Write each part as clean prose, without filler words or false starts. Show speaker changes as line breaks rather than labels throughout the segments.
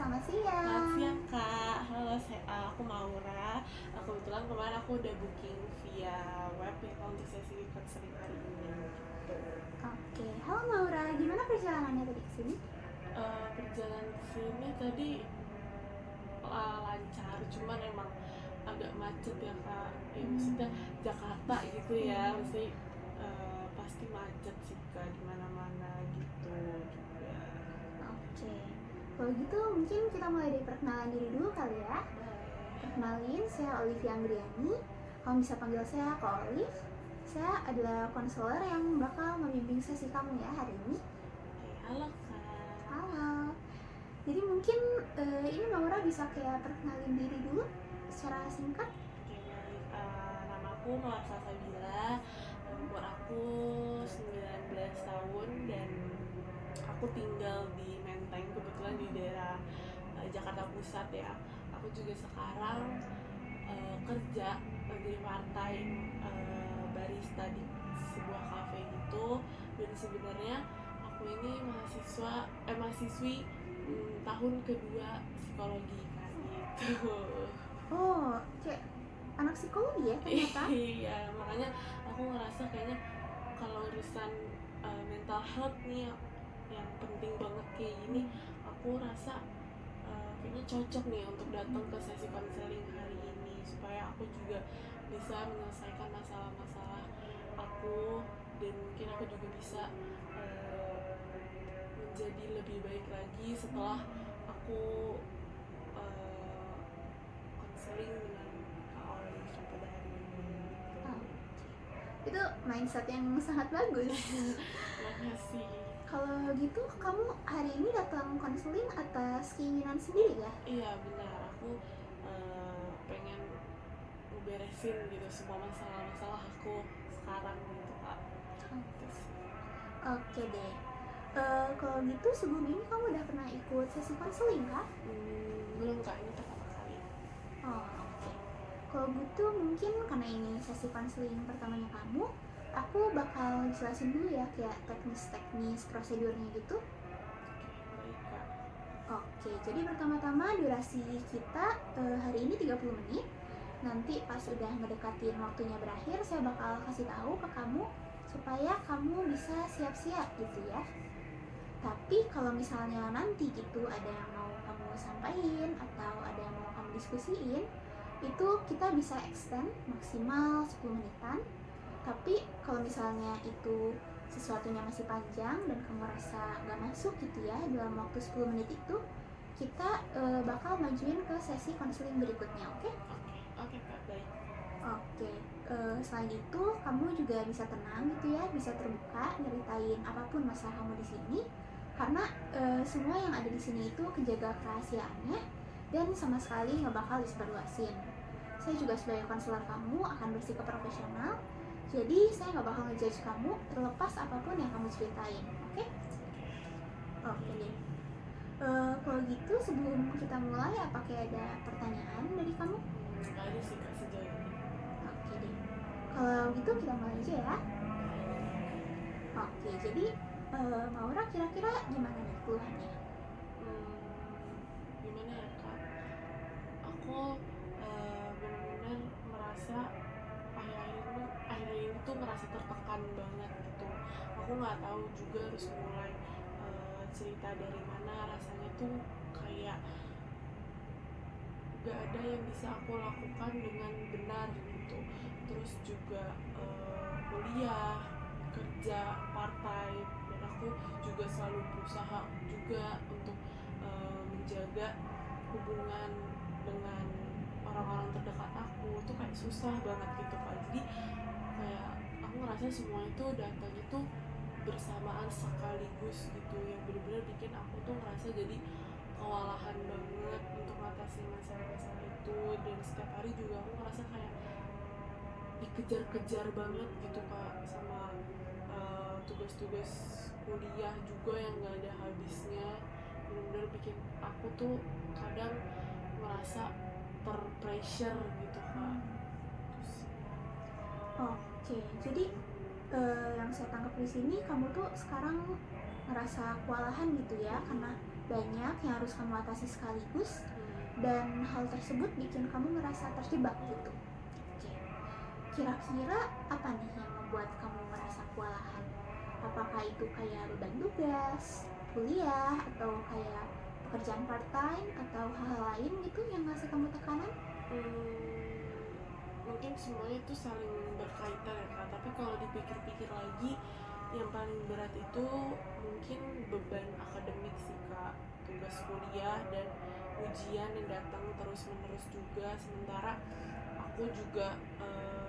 selamat
Selamat
siang.
siang Kak, halo aku Maura. Kebetulan kemarin aku udah booking via web ya untuk sesi konseling hari ini gitu.
Oke, halo Maura, gimana perjalanannya tadi ke sini?
Perjalanan ke sini tadi lancar, cuman emang agak macet ya Kak. Ya maksudnya Jakarta gitu ya, mesti pasti macet sih Kak di mana-mana gitu juga.
Oke, kalau gitu mungkin kita mulai dari perkenalan diri dulu kali ya.
Boleh.
Perkenalin, saya Olivia Anggriani. Kamu bisa panggil saya Kak Olive. Saya adalah konselor yang bakal membimbing sesi kamu ya hari ini.
Oke, halo Kak.
Halo. Jadi mungkin ini Maura bisa kayak perkenalin diri dulu secara singkat.
Oke, baik. Nama aku Mawar Salsabila, umur aku 19 tahun dan aku tinggal di Menteng, kebetulan di daerah Jakarta Pusat ya. Aku juga sekarang kerja di partai barista di sebuah kafe gitu. Dan sebenarnya aku ini mahasiswi tahun kedua psikologi kan gitu.
Oh, kayak anak psikologi ya ternyata.
Iya, makanya aku ngerasa kayaknya kalau urusan mental health nih yang penting banget kayak gini, aku rasa kayaknya cocok nih untuk datang ke sesi konseling hari ini supaya aku juga bisa menyelesaikan masalah-masalah aku, dan mungkin aku juga bisa menjadi lebih baik lagi setelah aku konseling dengan Kak Olive pada hari ini.
Oh, itu mindset yang sangat bagus.
Makasih.
Kalau gitu kamu hari ini datang konseling atas keinginan sendiri ya?
Iya benar, aku pengen ngeberesin gitu semua masalah-masalah aku sekarang gitu Kak. Gitu sih.
Oke deh. Kalau gitu sebelum ini kamu udah pernah ikut sesi konseling kah?
Belum Kak, ini pertama kali.
Oh, oke. Kalau gitu mungkin karena ini sesi konseling pertamanya kamu, aku bakal jelasin dulu ya kayak teknis-teknis prosedurnya gitu.
Oke, baik Kak.
Oke, jadi pertama-tama durasi kita hari ini 30 menit. Nanti pas udah ngedekatin waktunya berakhir, saya bakal kasih tahu ke kamu supaya kamu bisa siap-siap gitu ya. Tapi kalau misalnya nanti gitu ada yang mau kamu sampaikan atau ada yang mau kamu diskusiin, itu kita bisa extend maksimal 10 menitan. Tapi kalau misalnya itu sesuatunya masih panjang dan kamu rasa gak masuk gitu ya dalam waktu 10 menit itu, kita bakal majuin ke sesi konseling berikutnya, oke?
Oke Kak, baik.
Oke, selain itu kamu juga bisa tenang gitu ya, bisa terbuka nyeritain apapun masalah kamu di sini, karena semua yang ada di sini itu kejaga kerahasiaannya dan sama sekali nggak bakal disebarluasin. Saya juga sebagai konselor kamu akan bersikap profesional, jadi saya nggak bakal ngejudge kamu terlepas apapun yang kamu ceritain, oke? Oke deh. Kalau gitu sebelum kita mulai, apakah ada pertanyaan dari kamu?
Nggak ada sih Kak sejauh ini.
Oke deh. Kalau gitu kita mulai aja ya. Oke, jadi Maura kira-kira gimana nih keluhannya?
Gimana ya Kak? Aku benar-benar merasa akhir-akhir ini tuh merasa tertekan banget gitu. Aku nggak tahu juga harus mulai cerita dari mana. Rasanya tuh kayak gak ada yang bisa aku lakukan dengan benar gitu. Terus juga kuliah, kerja part time, dan aku juga selalu berusaha juga untuk menjaga hubungan dengan orang-orang terdekat aku tuh kayak susah banget gitu Kak. Jadi kayak aku ngerasa semua itu datangnya tuh bersamaan sekaligus gitu, yang bener-bener bikin aku tuh ngerasa jadi kewalahan banget untuk ngatasin masalah-masalah itu. Dan setiap hari juga aku ngerasa kayak dikejar-kejar banget gitu Kak, sama tugas-tugas kuliah juga yang gak ada habisnya. Bener-bener bikin aku tuh kadang merasa terpressure gitu Kak.
Oke, jadi yang saya tangkap di sini kamu tuh sekarang ngerasa kewalahan gitu ya karena banyak yang harus kamu atasi sekaligus, dan hal tersebut bikin kamu ngerasa terjebak gitu. Oke. Kira-kira apa nih yang membuat kamu merasa kewalahan? Apakah itu kayak beban tugas, kuliah, atau kayak pekerjaan part-time, atau hal-hal lain gitu yang ngasih kamu tekanan?
Mungkin semuanya itu saling berkaitan ya Kak, tapi kalau dipikir-pikir lagi yang paling berat itu mungkin beban akademik sih Kak, tugas kuliah dan ujian yang datang terus-menerus juga, sementara aku juga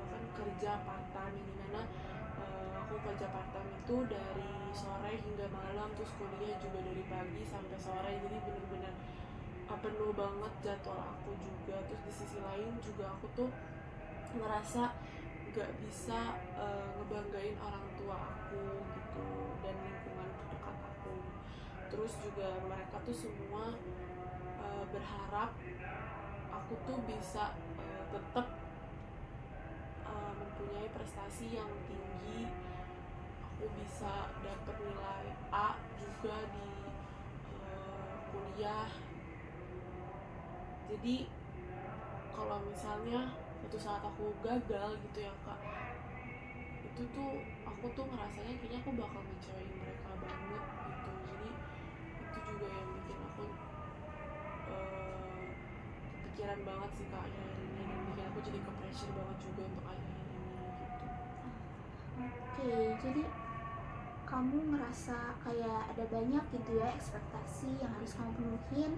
kan kerja part-time, yang dimana aku kerja part-time itu dari sore hingga malam, terus kuliah juga dari pagi sampai sore, jadi bener-bener penuh banget jadwal aku juga. Terus di sisi lain juga aku tuh ngerasa gak bisa ngebanggain orang tua aku gitu dan lingkungan terdekat aku. Terus juga mereka tuh semua berharap aku tuh bisa tetap mempunyai prestasi yang tinggi, aku bisa dapat nilai A juga di kuliah. Jadi kalau misalnya suatu saat aku gagal gitu ya Kak, itu tuh aku tuh ngerasanya kayaknya aku bakal ngecewain mereka banget gitu. Jadi itu juga yang bikin aku kepikiran banget sih Kak akhir-akhir ini, dan bikin aku jadi ke pressure banget juga untuk akhir-akhir ini gitu.
Oke, jadi kamu ngerasa kayak ada banyak gitu ya ekspektasi yang harus kamu penuhin,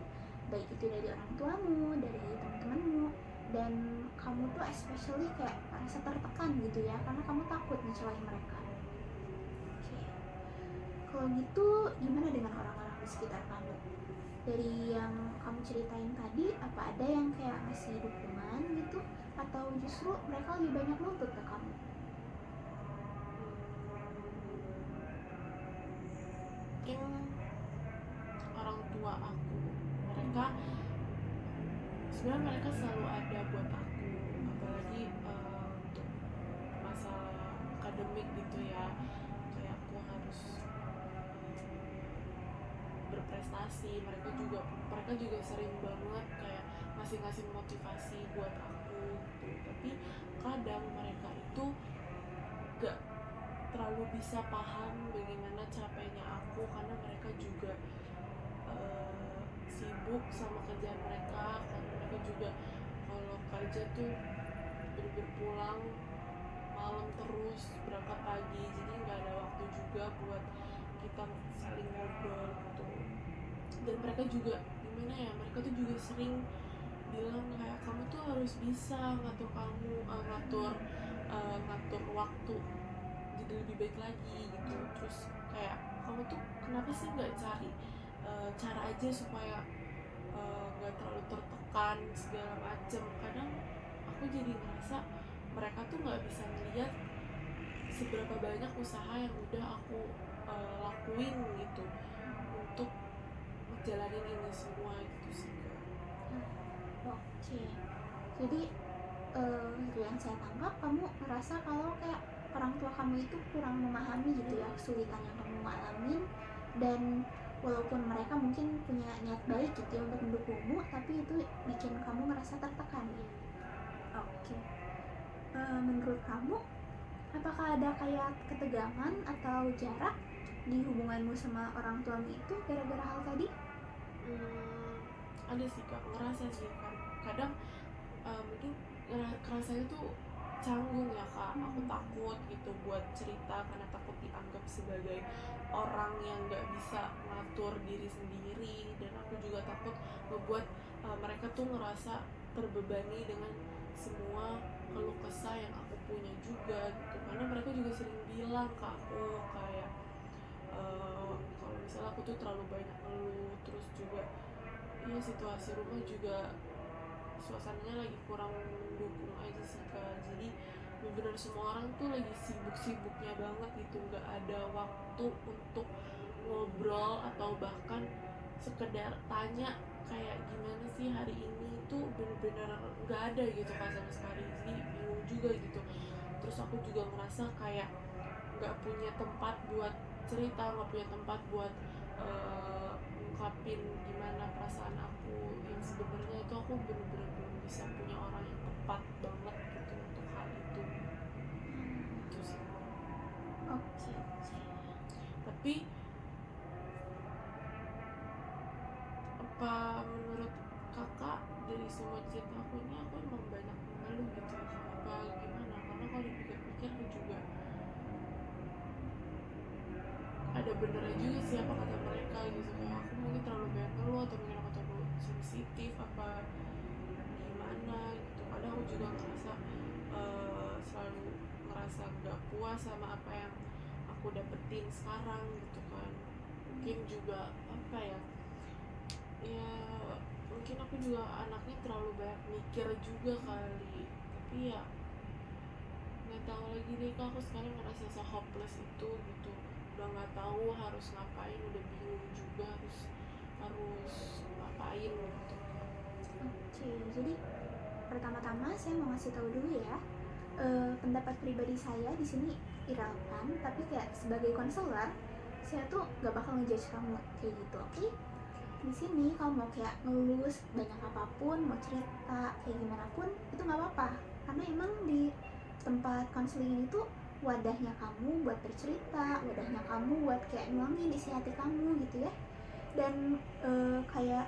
baik itu dari orang tuamu, dari teman-temanmu, dan kamu tuh especially kayak merasa tertekan gitu ya karena kamu takut ngecewain mereka. Oke, kalau gitu gimana dengan orang-orang di sekitar kamu? Dari yang kamu ceritain tadi, apa ada yang kayak ngasih dukungan gitu, atau justru mereka lebih banyak nuntut ke kamu?
Mungkin orang tua aku, mereka sebenarnya mereka selalu ada buat aku, apalagi untuk masalah akademik gitu ya, kayak aku harus berprestasi. Mereka juga sering banget kayak ngasih motivasi buat aku gitu, tapi kadang mereka itu gak terlalu bisa paham bagaimana capeknya aku, karena mereka juga sibuk sama kerjaan mereka, karena mereka juga kalau kerja tuh bener-bener pulang malam terus, berangkat pagi, jadi nggak ada waktu juga buat kita saling ngobrol gitu. Dan mereka juga gimana ya, mereka tuh juga sering bilang kayak kamu tuh harus bisa ngatur waktu jadi lebih baik lagi gitu. Terus kayak kamu tuh kenapa sih nggak cari cara aja supaya nggak terlalu tertekan segala macem. Kadang aku jadi ngerasa mereka tuh nggak bisa melihat seberapa banyak usaha yang udah aku lakuin gitu untuk jalanin ini semua gitu sih Kak.
Oke, jadi yang saya tangkap kamu ngerasa kalau kayak orang tua kamu itu kurang memahami gitu ya kesulitan yang kamu alamin, dan walaupun mereka mungkin punya niat baik gitu ya untuk mendukungmu, tapi itu bikin kamu merasa tertekan ya. Oke. Menurut kamu, apakah ada kayak ketegangan atau jarak di hubunganmu sama orang tuamu itu gara-gara hal tadi?
Ada sih Kak, ngerasa sih kan kadang mungkin rasanya tuh canggung ya Kak, aku takut gitu buat cerita karena takut dianggap sebagai orang yang nggak bisa ngatur diri sendiri, dan aku juga takut ngebuat mereka tuh ngerasa terbebani dengan semua keluh kesah yang aku punya juga gitu, karena mereka juga sering bilang ke aku kayak kalau misalnya aku tuh terlalu banyak ngeluh, terus juga iya situasi rumah juga suasananya lagi kurang mendukung aja sih Kak. Jadi bener-bener semua orang tuh lagi sibuk-sibuknya banget gitu, nggak ada waktu untuk ngobrol atau bahkan sekedar tanya kayak gimana sih hari ini, tuh bener-bener nggak ada gitu Kak sama sekali. Jadi bingung juga gitu. Terus aku juga ngerasa kayak nggak punya tempat buat cerita, nggak punya tempat buat ngungkapin gimana perasaan aku yang sebenarnya itu aku bener-bener belum bisa punya orang yang tepat banget gitu untuk hal itu. Itu sih.
Oke.
Tapi apa menurut kakak dari semua cerita aku ini aku emang banyak mengeluh gitu apa gimana, karena kalau dipikir-pikir aku juga ada benernya juga sih apa kata mereka gitu, kayak aku mungkin terlalu banyak ngeluh atau mungkin aku terlalu sensitif apa gimana gitu. Kadang aku juga ngerasa selalu ngerasa gak puas sama apa yang aku dapetin sekarang gitu kan. Mungkin juga apa ya mungkin aku juga anaknya terlalu banyak mikir juga kali, tapi ya nggak tahu lagi deh kak, aku sekarang ngerasa se-hopeless itu gitu, udah nggak tahu harus ngapain, udah bingung juga harus ngapain gitu.
Oke, jadi pertama-tama saya mau ngasih tahu dulu ya, pendapat pribadi saya di sini irrelevan, tapi kayak sebagai konselor saya tuh gak bakal ngejudge kamu kayak gitu, oke? Di sini kamu mau kayak ngelus banyak apapun, mau cerita kayak gimana pun itu nggak apa-apa, karena emang di tempat konseling itu wadahnya kamu buat bercerita, wadahnya kamu buat kayak nuangin isi hati kamu gitu ya. Dan kayak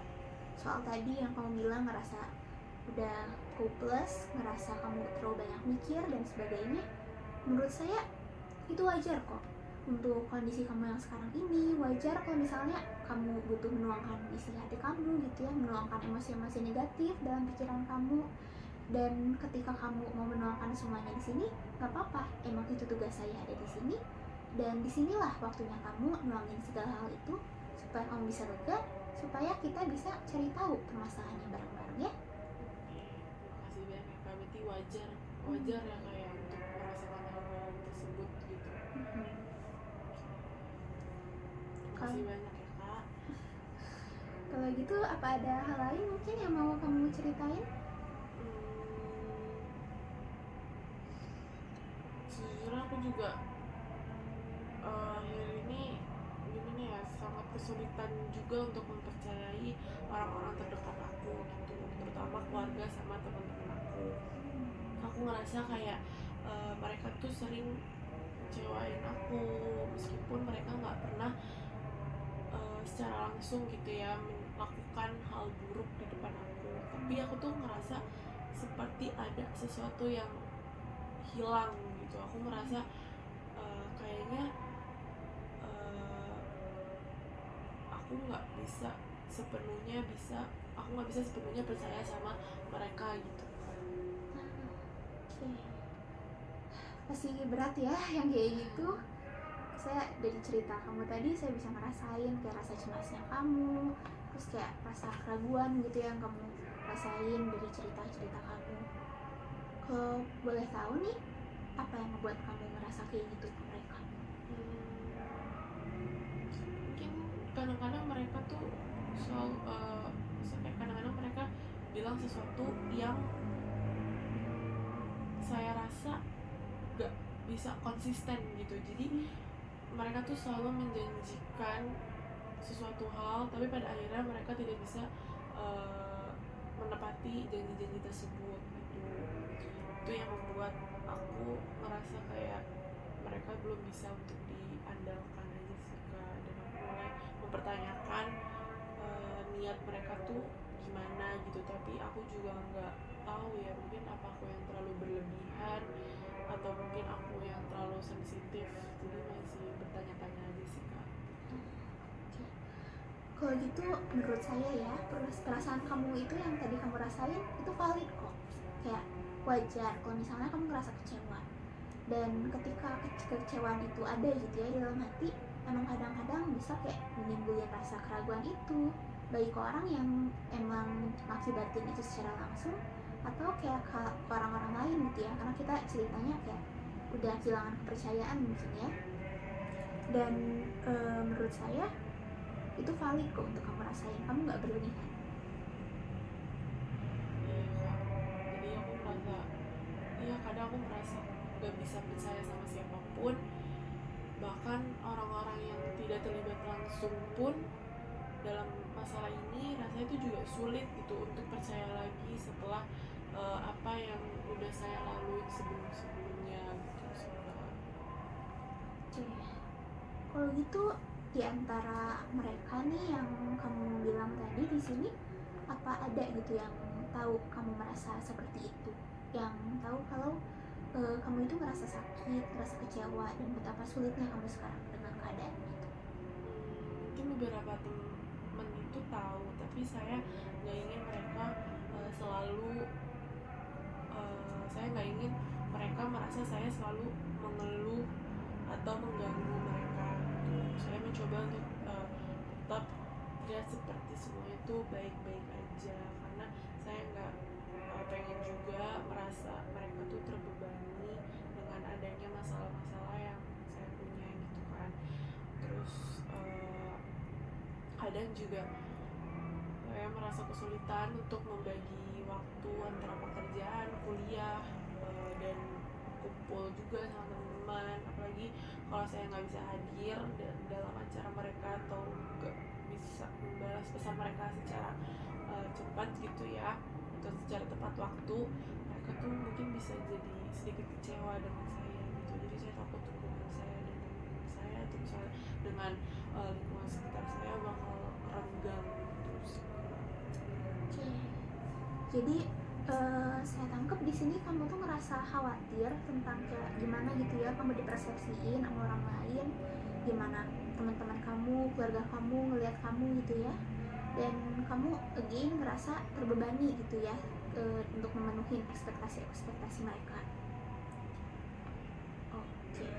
soal tadi yang kamu bilang ngerasa udah hopeless, ngerasa kamu terlalu banyak mikir dan sebagainya, menurut saya itu wajar kok untuk kondisi kamu yang sekarang ini. Wajar kalau misalnya kamu butuh menuangkan isi hati kamu gitu ya, menuangkan emosi-emosi negatif dalam pikiran kamu. Dan ketika kamu mau menuangkan semuanya di sini, nggak apa-apa, emang itu tugas saya ada di sini. Dan disinilah waktunya kamu nuangin segala hal itu supaya kamu bisa lega, supaya kita bisa cari tahu permasalahannya bareng-bareng ya.
Makasih banyak ya kak, berarti wajar ya kayak untuk merasakan hal tersebut gitu. Makasih banyak ya kak.
Kalau gitu apa ada hal lain mungkin yang mau kamu ceritain?
Sejujurnya aku juga akhir ini gimana ya, sangat kesulitan juga untuk mempercayai orang-orang terdekat aku gitu, terutama keluarga sama teman-teman aku. Aku ngerasa kayak mereka tuh sering kecewain aku meskipun mereka nggak pernah secara langsung gitu ya melakukan hal buruk di depan aku, tapi aku tuh ngerasa seperti ada sesuatu yang hilang gitu. Aku merasa kayaknya aku nggak bisa sepenuhnya percaya sama mereka gitu.
Pasti berat ya yang kayak gitu. Saya dari cerita kamu tadi saya bisa ngerasain kayak rasa cemasnya kamu, terus kayak rasa keraguan gitu yang kamu rasain dari cerita-cerita kamu. Kalau boleh tahu nih, apa yang membuat kamu merasa kayak gitu ke mereka?
Mungkin kadang-kadang mereka tuh kadang-kadang mereka bilang sesuatu yang saya rasa gak bisa konsisten gitu. Jadi mereka tuh selalu menjanjikan sesuatu hal, tapi pada akhirnya mereka tidak bisa menepati janji-janji tersebut gitu. Itu yang membuat aku merasa kayak mereka belum bisa untuk diandalkan aja sih kak, dan aku mulai mempertanyakan niat mereka tuh gimana gitu. Tapi aku juga nggak tahu ya, mungkin apa aku yang terlalu berlebihan atau mungkin aku yang terlalu sensitif, jadi masih bertanya-tanya aja sih kak.
Kalau gitu menurut saya ya, perasaan kamu itu yang tadi kamu rasain itu valid kok. Kayak wajar kalau misalnya kamu ngerasa kecewa. Dan ketika kekecewaan itu ada gitu ya di dalam hati, emang kadang-kadang bisa kayak menimbulkan rasa keraguan itu, baik ke orang yang emang mengakibatin itu secara langsung atau kayak ke orang-orang lain gitu ya, karena kita ceritanya kayak udah kehilangan kepercayaan mungkin ya. Dan menurut saya itu valid kok untuk kamu rasain, kamu nggak berlebihan.
Jadi aku merasa, kadang aku merasa gak bisa percaya sama siapapun, bahkan orang-orang yang tidak terlibat langsung pun dalam masalah ini rasanya itu juga sulit gitu untuk percaya lagi setelah apa yang udah saya lalui sebelumnya gitu sih, Kak.
Oke. Kalau gitu di antara mereka nih yang kamu bilang tadi di sini, apa ada gitu yang tahu kamu merasa seperti itu? Yang tahu kalau kamu itu merasa sakit, merasa kecewa, dan betapa sulitnya kamu sekarang dengan keadaan itu.
Mungkin beberapa temen itu tahu, tapi saya nggak ingin mereka selalu saya nggak ingin mereka merasa saya selalu mengeluh atau mengganggu mereka gitu. Saya mencoba untuk tetap terlihat seperti semua itu baik-baik aja, karena saya nggak pengen juga merasa mereka tuh terbebani dengan adanya masalah-masalah yang saya punya gitu kan. Terus kadang juga saya merasa kesulitan untuk membagi waktu antara pekerjaan, kuliah, dan kumpul juga sama teman-teman. Apalagi kalau saya nggak bisa hadir dalam acara mereka atau nggak bisa membalas pesan mereka secara cepat gitu ya, atau secara tepat waktu, mereka tuh mungkin bisa jadi sedikit kecewa dengan saya gitu. Jadi saya takut hubungan saya dengan saya atau misalnya dengan lingkungan sekitar saya bakal renggang terus.
Oke. Jadi saya tangkap di sini kamu tuh ngerasa khawatir tentang kayak gimana gitu ya kamu dipersepsiin sama orang lain, gimana teman-teman kamu, keluarga kamu ngelihat kamu gitu ya, dan kamu again ngerasa terbebani gitu ya untuk memenuhi ekspektasi mereka. Oke.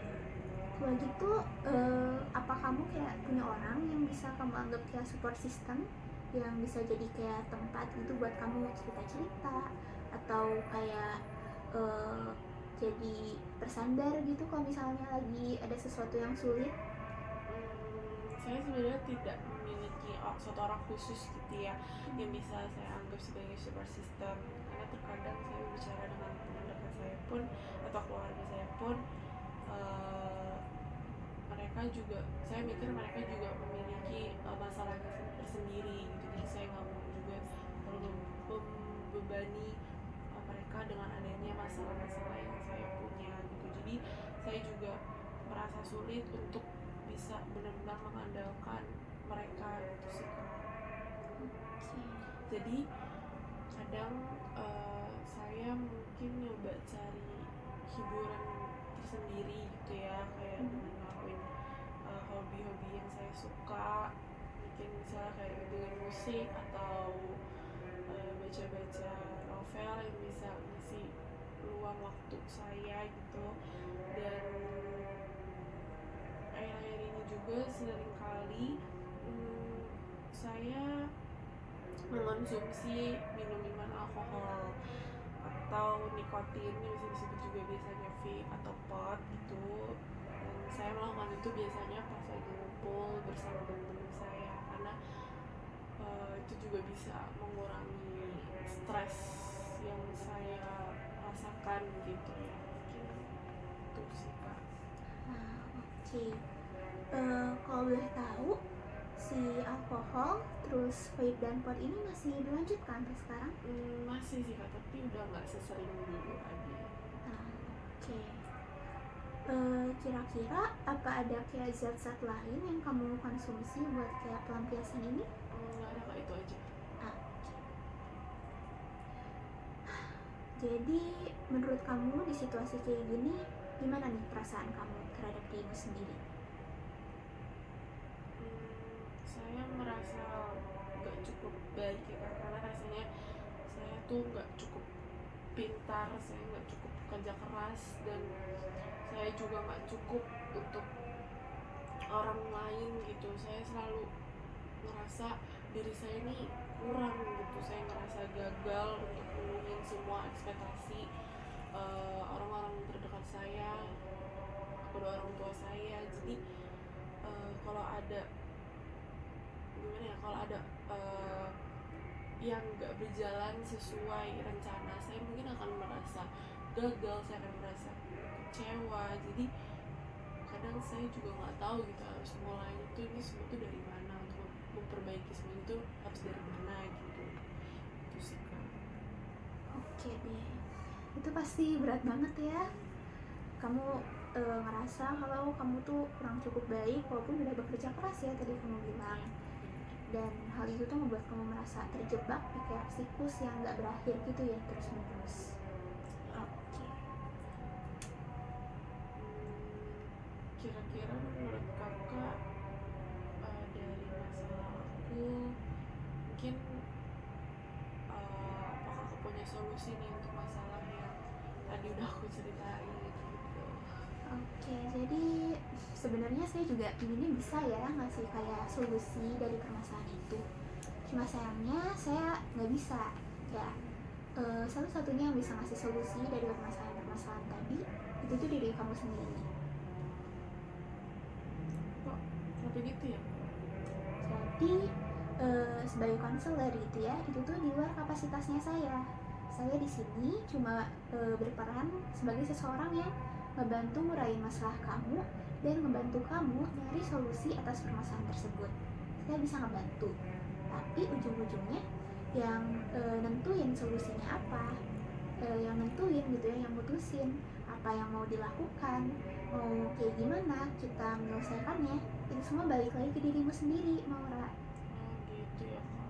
Kalau gitu apa kamu kayak punya orang yang bisa kamu anggap kayak support system, yang bisa jadi kayak tempat gitu buat kamu cerita-cerita, atau kayak jadi bersandar gitu kalau misalnya lagi ada sesuatu yang sulit?
Saya sebenarnya tidak memiliki suatu orang khusus gitu ya yang bisa saya anggap sebagai support system, karena terkadang saya bicara dengan teman dekat saya pun atau keluarga saya pun, mereka juga, saya mikir mereka juga memiliki masalahnya tersendiri gitu. Jadi saya nggak mau juga terlalu membebani mereka dengan adanya masalah-masalah yang saya punya gitu. Jadi saya juga merasa sulit untuk bisa benar-benar mengandalkan mereka itu sih, Kak. Jadi kadang saya mungkin nyoba cari hiburan tersendiri gitu ya, kayak dengan ngelakuin hobi-hobi yang saya suka, mungkin misalnya kayak dengan musik atau baca-baca novel yang bisa ngisi luang waktu saya gitu. Dan akhir-akhir ini juga seringkali saya mengonsumsi minuman alkohol atau nikotin, bisa disebut juga biasanya vape atau pot gitu. Dan saya melakukan itu biasanya pas lagi ngumpul bersama teman-teman saya, karena itu juga bisa mengurangi stres yang saya rasakan gitu ya. Gitu sih, Kak.
Oke. Kalau boleh tahu, si alkohol terus vape dan pot ini masih dilanjutkan sampai sekarang?
Masih sih, Kak, tapi udah nggak sesering dulu lagi.
Oke. Kira-kira apa ada kayak zat-zat lain yang kamu konsumsi buat kayak pelampiasan ini?
Nggak ada, Kak, itu aja.
Jadi menurut kamu di situasi kayak gini, gimana nih perasaan kamu terhadap dirimu sendiri?
Saya merasa nggak cukup baik ya, Kak, karena rasanya saya tuh nggak cukup pintar, saya nggak cukup kerja keras, dan saya juga nggak cukup untuk orang lain gitu. Saya selalu ngerasa diri saya ini kurang gitu, saya ngerasa gagal untuk memenuhi semua ekspektasi orang-orang terdekat saya, kepada orang tua saya. Jadi kalau ada gimana ya, kalau ada yang nggak berjalan sesuai rencana, saya mungkin akan merasa gagal, saya akan merasa kecewa. Jadi kadang saya juga nggak tahu gitu harus mulai itu ini semua tuh dari mana untuk memperbaiki semua itu harus dari mana gitu. Itu sih Kak.
Oke deh, itu pasti berat banget ya. Kamu ngerasa kalau kamu tuh kurang cukup baik walaupun udah bekerja keras ya tadi kamu bilang. Dan hal itu tuh membuat kamu merasa terjebak di kayak siklus yang gak berakhir gitu ya, terus menerus. Oke.
Kira-kira menurut kakak dari masalah aku mungkin apakah kakak punya solusi nih untuk masalah yang tadi udah aku ceritain gitu.
Oke, jadi sebenarnya saya juga ini bisa ya ngasih kayak solusi dari permasalahan itu. Cuma sayangnya saya nggak bisa ya. Satu-satunya yang bisa ngasih solusi dari permasalahan tadi itu tuh diri kamu sendiri.
Kok kenapa gitu ya?
Jadi sebagai konselor gitu ya, itu tuh di luar kapasitasnya saya. Saya di sini cuma berperan sebagai seseorang yang ngebantu ngurain masalah kamu dan ngebantu kamu nyari solusi atas permasalahan tersebut. Saya bisa ngebantu, tapi ujung-ujungnya yang nentuin solusinya apa, yang nentuin gitu ya, yang mutusin apa yang mau dilakukan, mau kayak gimana kita menyelesaikannya, itu semua balik lagi ke dirimu sendiri, Maura.
Oh gitu ya Kak.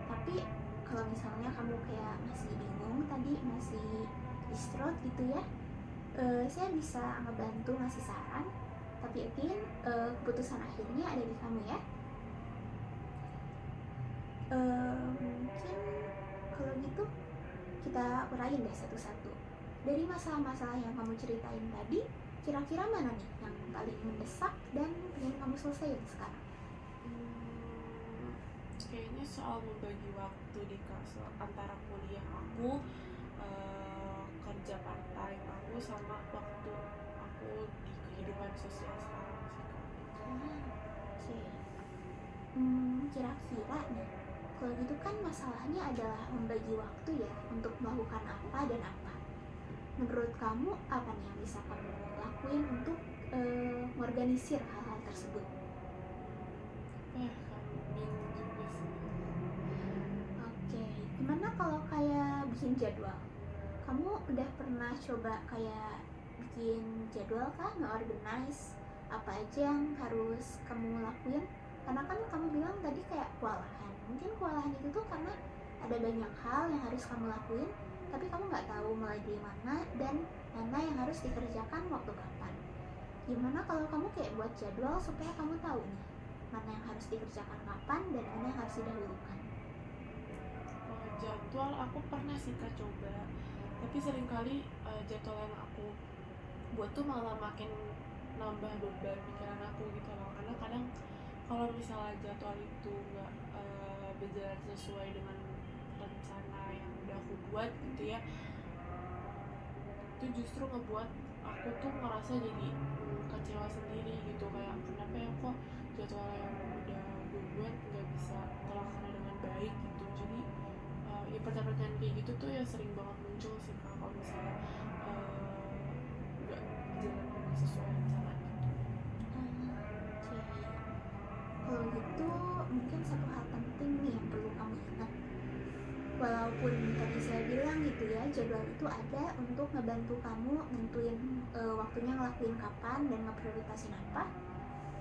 Tapi kalau misalnya kamu kayak masih bingung tadi, masih distraught gitu ya, saya bisa ngebantu ngasih saran, tapi again keputusan akhirnya ada di kamu ya. Mungkin kalau gitu kita uraiin deh satu-satu. Dari masalah-masalah yang kamu ceritain tadi, kira-kira mana nih yang paling mendesak dan ingin kamu selesaiin sekarang?
Kayaknya soal membagi waktu di antara kuliah aku, kerja part time aku, sama waktu aku di kehidupan sosial sekarang sih Kak.
Oke. Kira-kira nih, kalau gitu kan masalahnya adalah membagi waktu ya untuk melakukan apa dan apa. Menurut kamu apa nih yang bisa kamu lakuin untuk mengorganisir hal-hal tersebut?
Kamu bingung juga sih.
Oke, gimana kalau kayak bikin jadwal? Kamu udah pernah coba kayak bikin jadwal kah, nge-organize apa aja yang harus kamu lakuin? Karena kan kamu bilang tadi kayak kewalahan. Mungkin kewalahan itu tuh karena ada banyak hal yang harus kamu lakuin, tapi kamu nggak tahu mulai dari mana dan mana yang harus dikerjakan waktu kapan. Gimana kalau kamu kayak buat jadwal supaya kamu tahu nih mana yang harus dikerjakan kapan dan mana yang harus didahulukan?
Jadwal aku pernah sih Kak coba, tapi seringkali jadwal yang aku buat tuh malah makin nambah beban pikiran aku gitu loh. Karena kadang kalau misalnya jadwal itu nggak berjalan sesuai dengan rencana yang udah aku buat gitu ya, itu justru ngebuat aku tuh ngerasa jadi kecewa sendiri gitu, kayak kenapa ya kok jadwal yang udah gue buat nggak bisa terlaksana dengan baik gitu. Jadi ya pertanyaan kayak gitu tuh ya sering banget muncul sih Kak, kalau misalnya nggak berjalan dengan sesuai rencana gitu.
Oke. Kalau gitu mungkin satu hal penting nih yang perlu kamu ingat. Walaupun tadi saya bilang gitu ya, jadwal itu ada untuk ngebantu kamu nentuin waktunya ngelakuin kapan dan ngeprioritasin apa.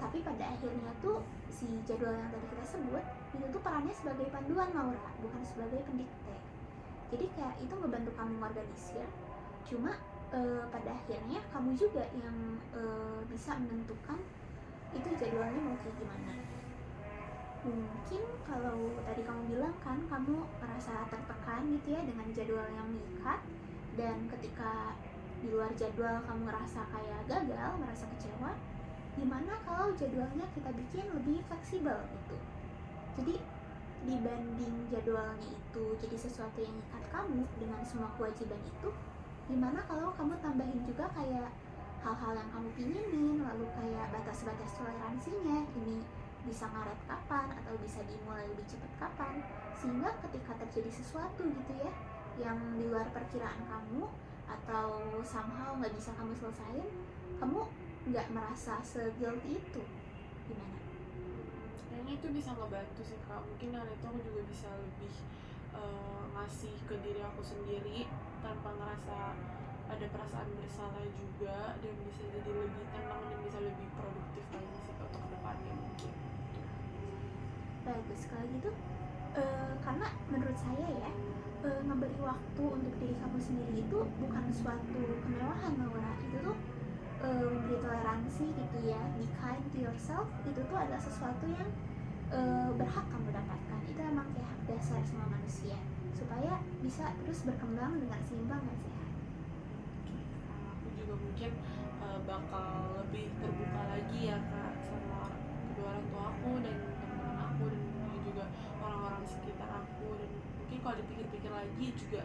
Tapi pada akhirnya tuh si jadwal yang tadi kita sebut itu tuh perannya sebagai panduan, Maura, bukan sebagai pendikte. Jadi kayak itu ngebantu kamu mengorganisir. Cuma pada akhirnya kamu juga yang bisa menentukan itu jadwalnya mau kayak gimana. Mungkin kalau tadi kamu bilang kan kamu merasa tertekan gitu ya dengan jadwal yang mengikat, dan ketika di luar jadwal kamu ngerasa kayak gagal, merasa kecewa. Gimana kalau jadwalnya kita bikin lebih fleksibel gitu? Jadi dibanding jadwalnya itu jadi sesuatu yang mengikat kamu dengan semua kewajiban itu, gimana kalau kamu tambahin juga kayak hal-hal yang kamu pinginin, lalu kayak batas-batas toleransinya, ini bisa ngaret kapan atau bisa dimulai lebih cepat kapan, sehingga ketika terjadi sesuatu gitu ya yang di luar perkiraan kamu atau somehow nggak bisa kamu selesain, kamu nggak merasa se-guilty itu. Gimana?
sebenarnya itu bisa ngebantu sih Kak. Mungkin dengan itu aku juga bisa lebih ngasih ke diri aku sendiri tanpa ngerasa ada perasaan bersalah juga, dan bisa jadi lebih tenang dan bisa lebih produktif lagi sih Kak, untuk kedepannya mungkin.
Bagus kalau gitu. Karena menurut saya ya, ngeberi waktu untuk diri kamu sendiri itu bukan suatu kemewahan, Laura. Itu tuh memberi toleransi gitu ya, be kind to yourself, itu tuh adalah sesuatu yang berhak kamu dapatkan. Itu emang kayak hak dasar semua manusia supaya bisa terus berkembang dengan seimbang dan sehat.
Aku juga mungkin bakal lebih terbuka lagi ya Kak sama kedua orang tua aku dan teman-teman aku, dan juga orang-orang sekitar aku. Dan mungkin kalau dipikir-pikir lagi juga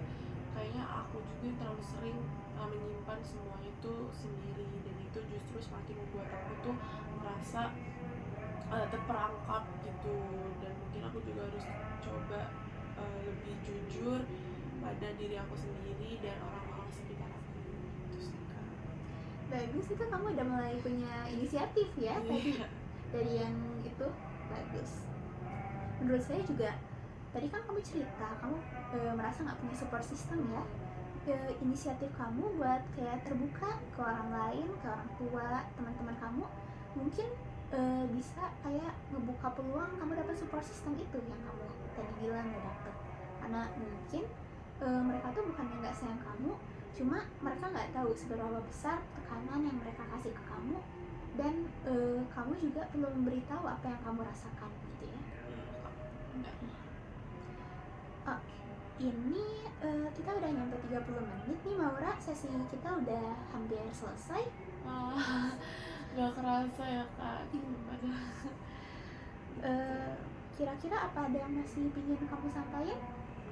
kayaknya aku juga terlalu sering menyimpan semua itu sendiri, dan itu justru semakin membuat aku tuh merasa terperangkap gitu. Dan mungkin aku juga harus coba lebih jujur pada diri aku sendiri dan orang-orang sekitar aku. Itu sih Kak.
Bagus, itu kamu udah mulai punya inisiatif ya tadi dari yang itu. Bagus. Menurut saya juga tadi kan kamu cerita kamu merasa nggak punya support system ya. Inisiatif kamu buat kayak terbuka ke orang lain, ke orang tua, teman-teman kamu, mungkin bisa kayak ngebuka peluang kamu dapat support system itu yang kamu tadi bilang nggak dapet. Karena mungkin mereka tuh bukannya nggak sayang kamu, cuma mereka nggak tahu seberapa besar tekanan yang mereka kasih ke kamu, dan kamu juga perlu memberitahu apa yang kamu rasakan gitu ya. Ini kita udah nyampe 30 menit nih Maura, sesi kita udah hampir selesai.
Gak kerasa ya Kak.
Kira-kira apa ada yang masih ingin kamu sampaikan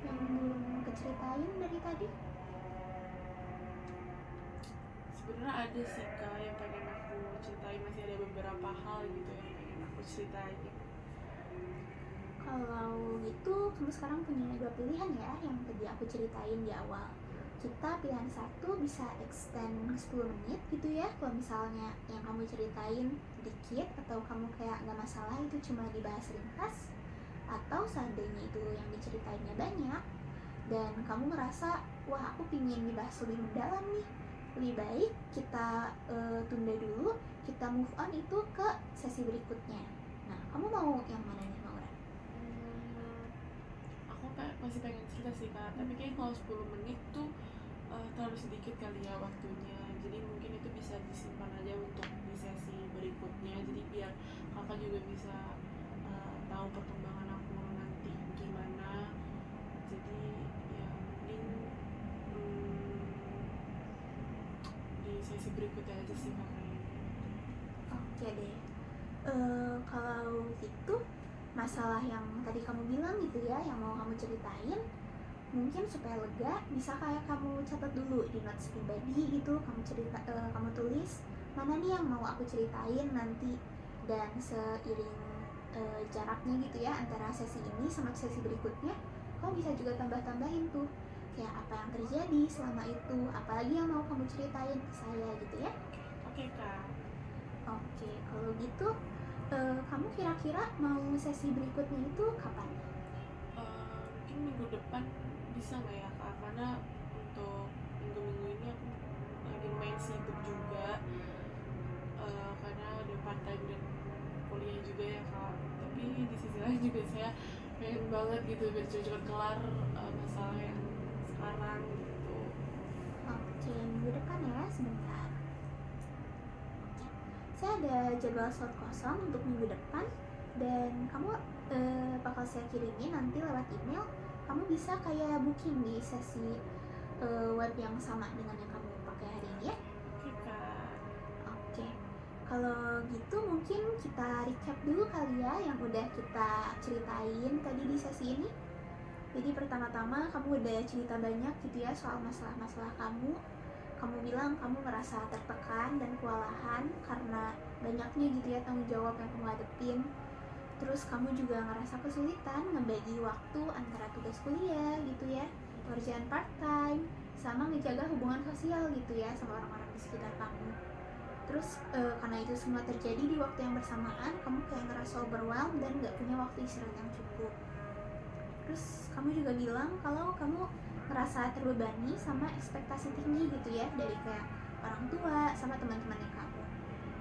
yang belum keceritain dari tadi?
Sebenarnya ada sih Kak yang pengen aku ceritain, masih ada beberapa hal gitu yang pengen aku ceritain.
Kalau gitu kamu sekarang punya dua pilihan ya, yang tadi aku ceritain di awal. Kita pilihan satu bisa extend 10 menit gitu ya, kalau misalnya yang kamu ceritain dikit atau kamu kayak gak masalah itu cuma dibahas ringkas. Atau seandainya itu yang diceritainnya banyak dan kamu ngerasa wah aku pingin dibahas lebih mendalam nih, lebih baik kita tunda dulu, kita move on itu ke sesi berikutnya. Nah, kamu mau yang mana nih Maura?
Aku masih pengen cerita sih Kak, tapi kayaknya kalau 10 menit tuh terlalu sedikit kali ya waktunya. Jadi mungkin itu bisa disimpan aja untuk di sesi berikutnya, jadi biar kakak juga bisa tahu perkembangan aku nanti gimana. Jadi ya mungkin di sesi berikutnya aja sih Kak.
Oke deh. Kalau gitu masalah yang tadi kamu bilang gitu ya, yang mau kamu ceritain, mungkin supaya lega bisa kayak kamu catat dulu di notes pribadi gitu, kamu tulis mana nih yang mau aku ceritain nanti, dan seiring jaraknya gitu ya antara sesi ini sama sesi berikutnya, kamu bisa juga tambah-tambahin tuh kayak apa yang terjadi selama itu, apalagi yang mau kamu ceritain ke saya gitu ya.
Oke Kak.
Oke, kalau gitu kamu kira-kira mau sesi berikutnya itu kapan?
Mungkin minggu depan bisa nggak ya Kak? Karena untuk minggu-minggu ini aku lagi main sibuk juga, karena ada part time dan kuliah juga ya Kak. Tapi di sisi lain juga saya pengen banget gitu biar cepet kelar masalah yang sekarang gitu.
Oke, minggu depan ya, sebentar. Saya ada jadwal slot kosong untuk minggu depan, dan kamu bakal saya kirimin nanti lewat email. Kamu bisa kayak booking di sesi web yang sama dengan yang kamu pakai hari ini ya.
Oke Kak.
Oke, kalau gitu mungkin kita recap dulu kali ya yang udah kita ceritain tadi di sesi ini. Jadi pertama-tama kamu udah cerita banyak gitu ya soal masalah-masalah kamu. Kamu bilang kamu merasa tertekan dan kewalahan karena banyaknya gitu ya tanggung jawab yang kamu hadepin. Terus kamu juga ngerasa kesulitan ngebagi waktu antara tugas kuliah gitu ya, pekerjaan part time, sama ngejaga hubungan sosial gitu ya sama orang-orang di sekitar kamu. Terus karena itu semua terjadi di waktu yang bersamaan, kamu kayak ngerasa overwhelmed dan gak punya waktu istirahat yang cukup. Terus kamu juga bilang kalau kamu ngerasa terbebani sama ekspektasi tinggi gitu ya, dari kayak orang tua sama teman-temannya kamu.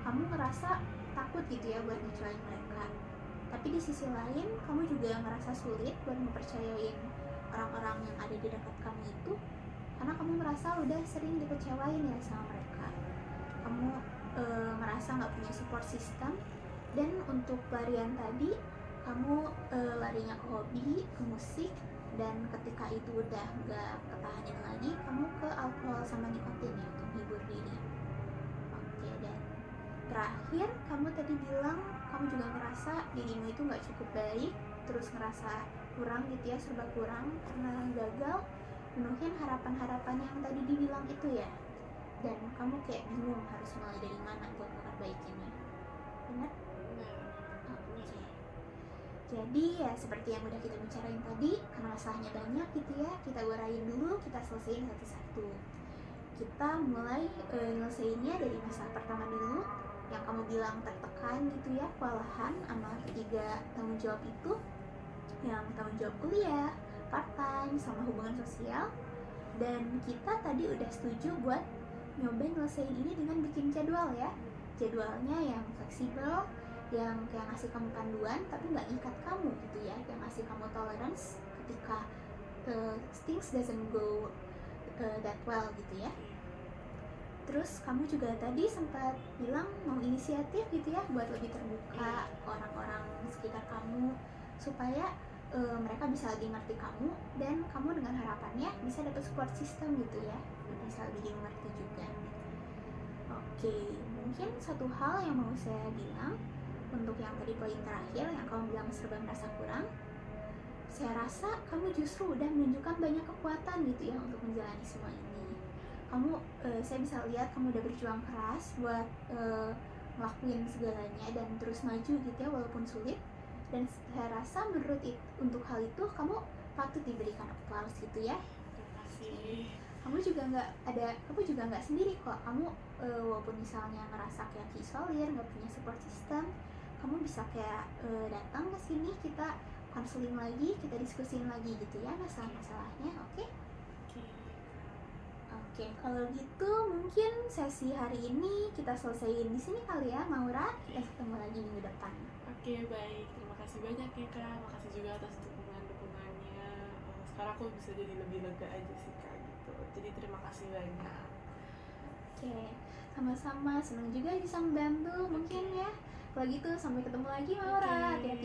Kamu ngerasa takut gitu ya buat ngecewain mereka. Tapi di sisi lain, kamu juga ngerasa sulit buat mempercayain orang-orang yang ada di dekat kamu itu, karena kamu merasa udah sering dikecewain ya sama mereka. Kamu ngerasa nggak punya support system. Dan untuk pelarian tadi, kamu larinya ke hobi, ke musik, dan ketika itu udah nggak ketahanin lagi, kamu ke alkohol sama nikotin ya untuk menghibur diri. Oke, dan terakhir kamu tadi bilang kamu juga ngerasa dirimu itu nggak cukup baik, terus ngerasa kurang gitu ya, serba kurang karena gagal penuhin harapan-harapan yang tadi dibilang itu ya. Dan kamu kayak bingung harus mulai dari mana buat memperbaikinya. Benar? Oke. Jadi ya seperti yang udah kita bicarain tadi, karena masalahnya banyak gitu ya, kita urain dulu, kita selesaiin satu-satu. Kita mulai nyelesainnya dari masalah pertama dulu, yang kamu bilang tertekan gitu ya, kewalahan sama ketiga tanggung jawab itu, yang tanggung jawab kuliah, part time, sama hubungan sosial. Dan kita tadi udah setuju buat nyobain nyelesain ini dengan bikin jadwal ya. Jadwalnya yang fleksibel, yang kayak ngasih kamu panduan tapi nggak ngikat kamu gitu ya, yang ngasih kamu tolerance ketika things doesn't go that well gitu ya. Terus kamu juga tadi sempat bilang mau inisiatif gitu ya buat lebih terbuka ke orang-orang sekitar kamu, supaya mereka bisa lebih ngerti kamu, dan kamu dengan harapannya bisa dapat support system gitu ya, bisa lebih dimengerti juga. Oke, mungkin satu hal yang mau saya bilang untuk yang tadi poin terakhir yang kamu bilang serba merasa kurang, saya rasa kamu justru udah menunjukkan banyak kekuatan gitu ya untuk menjalani semua ini. Kamu, saya bisa lihat kamu udah berjuang keras buat ngelakuin segalanya dan terus maju gitu ya walaupun sulit. Dan saya rasa untuk hal itu kamu patut diberikan aplaus gitu ya.
Terima kasih.
Kamu juga nggak sendiri kok. Kamu walaupun misalnya ngerasa kayak isolir, nggak punya support system, kamu bisa kayak datang ke sini, kita konseling lagi, kita diskusiin lagi gitu ya masalah-masalahnya. Oke, kalau gitu mungkin sesi hari ini kita selesaiin di sini kali ya, Maura. Kita ketemu lagi minggu depan.
Oke, baik. Terima kasih banyak ya Kak. Makasih juga atas dukungannya. Sekarang aku bisa jadi lebih lega aja sih Kak gitu. Jadi terima kasih banyak.
Oke, sama-sama, senang juga bisa membantu mungkin ya. Kalau gitu sampai ketemu lagi Maura. Hati-hati